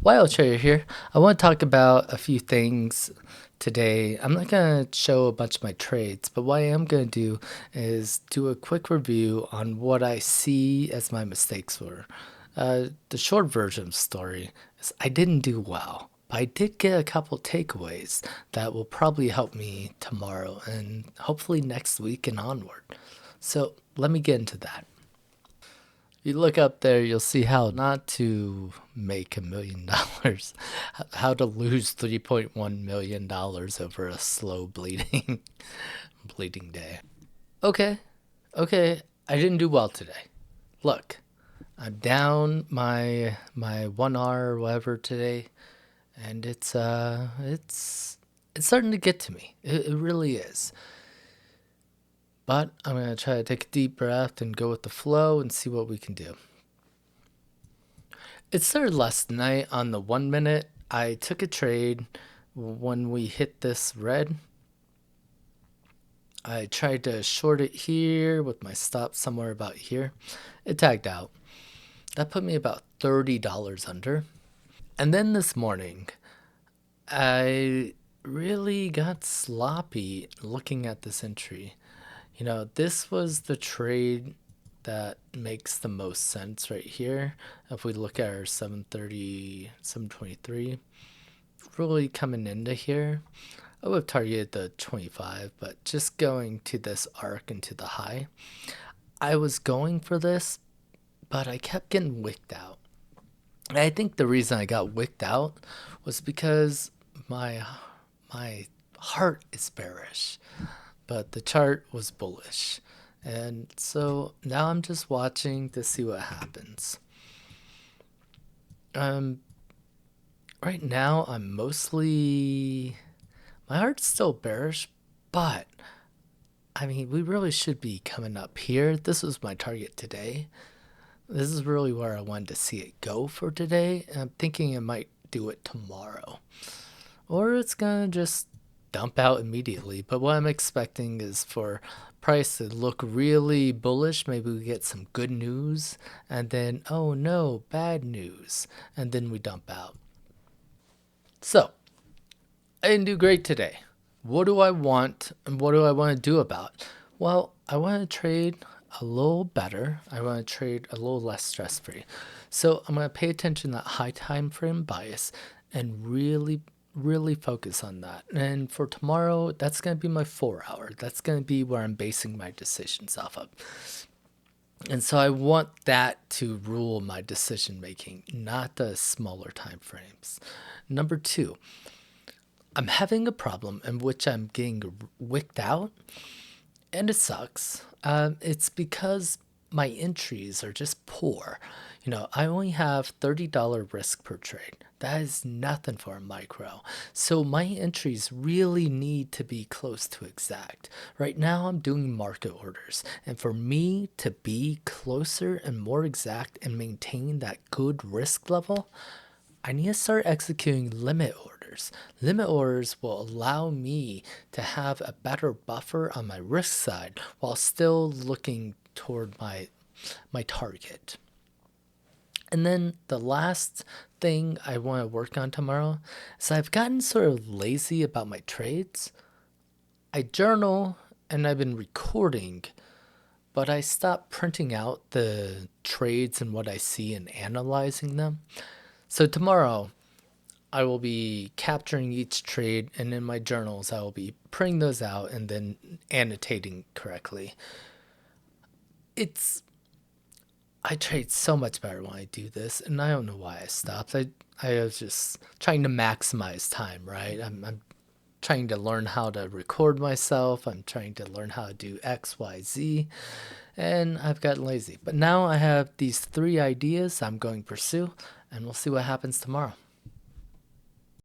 While Trader here, I want to talk about a few things today. I'm not going to show a bunch of my trades, but what I am going to do is do a quick review on what I see as my mistakes were. The short version of the story is I didn't do well, but I did get a couple takeaways that will probably help me tomorrow and hopefully next week and onward. So let me get into that. You look up there, you'll see how not to make $1 million, how to lose $3.1 million over a slow bleeding bleeding day. Okay, okay, I didn't do well today. Look, I'm down my 1R or whatever today, and it's starting to get to me. It really is. But I'm gonna try to take a deep breath and go with the flow and see what we can do. It started last night on the 1 minute. I took a trade when we hit this red. I tried to short it here with my stop somewhere about here. It tagged out. That put me about $30 under. And then this morning, I really got sloppy looking at this entry. This was the trade that makes the most sense right here. If we look at our 730, 723, really coming into here, I would have targeted the 25, but just going to this arc and to the high. I was going for this, but I kept getting wicked out. And I think the reason I got wicked out was because my heart is bearish, but the chart was bullish. And so now I'm just watching to see what happens. Um, right now I'm mostly my heart's still bearish, but I mean we really should be coming up here. This was my target today. This is really where I wanted to see it go for today. And I'm thinking it might do it tomorrow, or it's gonna just dump out immediately. But what I'm expecting is for price to look really bullish. Maybe we get some good news, and then oh no, bad news, and then we dump out. So I didn't do great today. What do I want, and what do I want to do about it? Well, I want to trade a little better. I want to trade a little less stress free. So I'm going to pay attention to that high time frame bias and really focus on that. And for tomorrow, that's going to be my 4 hour. That's going to be where I'm basing my decisions off of. And so I want that to rule my decision making, not the smaller time frames. Number two, I'm having a problem in which I'm getting wicked out, and it sucks. It's because my entries are just poor. I only have $30 risk per trade. That is nothing for a micro. So my entries really need to be close to exact. Right now I'm doing market orders. And for me to be closer and more exact and maintain that good risk level, I need to start executing limit orders. Limit orders will allow me to have a better buffer on my risk side while still looking toward my target. And then the last thing I want to work on tomorrow is I've gotten sort of lazy about my trades. I journal and I've been recording, but I stopped printing out the trades and what I see and analyzing them. So tomorrow I will be capturing each trade, and in my journals I will be printing those out and then annotating correctly. It's I trade so much better when I do this, and I don't know why I stopped. I was just trying to maximize time, right? I'm trying to learn how to record myself. I'm trying to learn how to do X, Y, Z, and I've gotten lazy. But now I have these 3 ideas I'm going to pursue, and we'll see what happens tomorrow.